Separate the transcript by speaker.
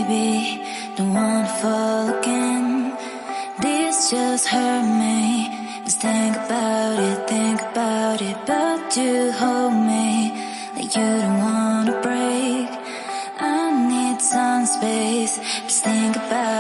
Speaker 1: baby, don't wanna fall again. This just hurt me. Just think about it, but you hold me like you don't wanna break. I need some space, just think about